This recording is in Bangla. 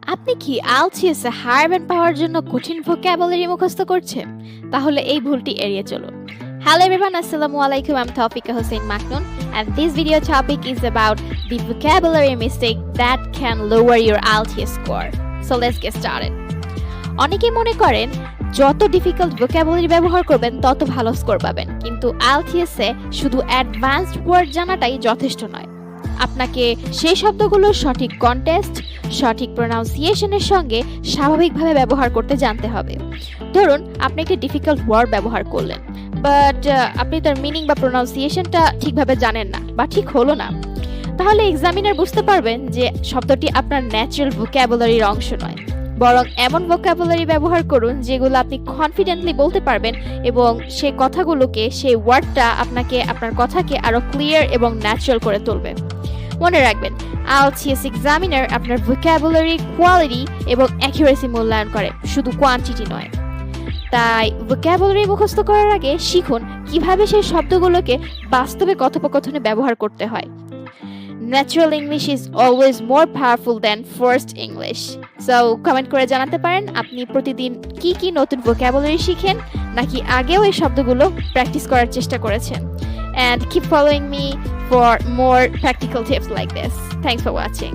আপনি কি আলটিএস এ হার ব্যান্ড পাওয়ার জন্য কঠিন ভোকাবুলারি মুখস্থ করছেন? তাহলে এই ভুলটি এড়িয়ে চলুন। Hello everyone, Assalamu alaikum. I'm Tawfiqa Hussein Maknoon, and this video topic is about the vocabulary mistake that can lower your IELTS score. So let's get started. অনেকেই মনে করেন যত ডিফিকাল্ট ভোকাবুলারি ব্যবহার করবেন তত ভালো স্কোর পাবেন, কিন্তু IELTS এ শুধু অ্যাডভান্সড ওয়ার্ড জানাটাই যথেষ্ট নয়। আপনাকে সেই শব্দগুলোর সঠিক কনটেক্সট, সঠিক প্রোনাউন্সিয়েশনের সঙ্গে স্বাভাবিকভাবে ব্যবহার করতে জানতে হবে। ধরুন আপনি একটি ডিফিকাল্ট ওয়ার্ড ব্যবহার করলেন, বাট আপনি তার মিনিং বা প্রোনাউন্সিয়েশনটা ঠিকভাবে জানেন না বা ঠিক হলো না, তাহলে এক্সামিনার বুঝতে পারবেন যে শব্দটি আপনার ন্যাচারাল ভোকাবুলারির অংশ নয়, বরং এমন ভোকাবুলারি ব্যবহার করুন যেগুলো আপনি কনফিডেন্টলি বলতে পারবেন, এবং সেই কথাগুলোকে, সেই ওয়ার্ডটা আপনার কথাকে আরো ক্লিয়ার এবং ন্যাচারাল করে তুলবে। মনে রাখবেন, IELTS এক্সামিনার আপনার ভোকাবুলারি কোয়ালিটি এবং অ্যাকুরেসি মূল্যায়ন করে, শুধু কোয়ান্টিটি নয়। তাই ভোকাবুলারি মুখস্থ করার আগে শিখুন কিভাবে সেই শব্দগুলোকে বাস্তবে কথোপকথনে ব্যবহার করতে হয়। Natural English is always more powerful than forced English. So comment করে জানাতে পারেন আপনি প্রতিদিন কি নতুন ভোকাবুলারি শিখেন, নাকি আগেও এই শব্দগুলো প্র্যাকটিস করার চেষ্টা করেছেন। And keep following me for more practical tips like this. Thanks for watching.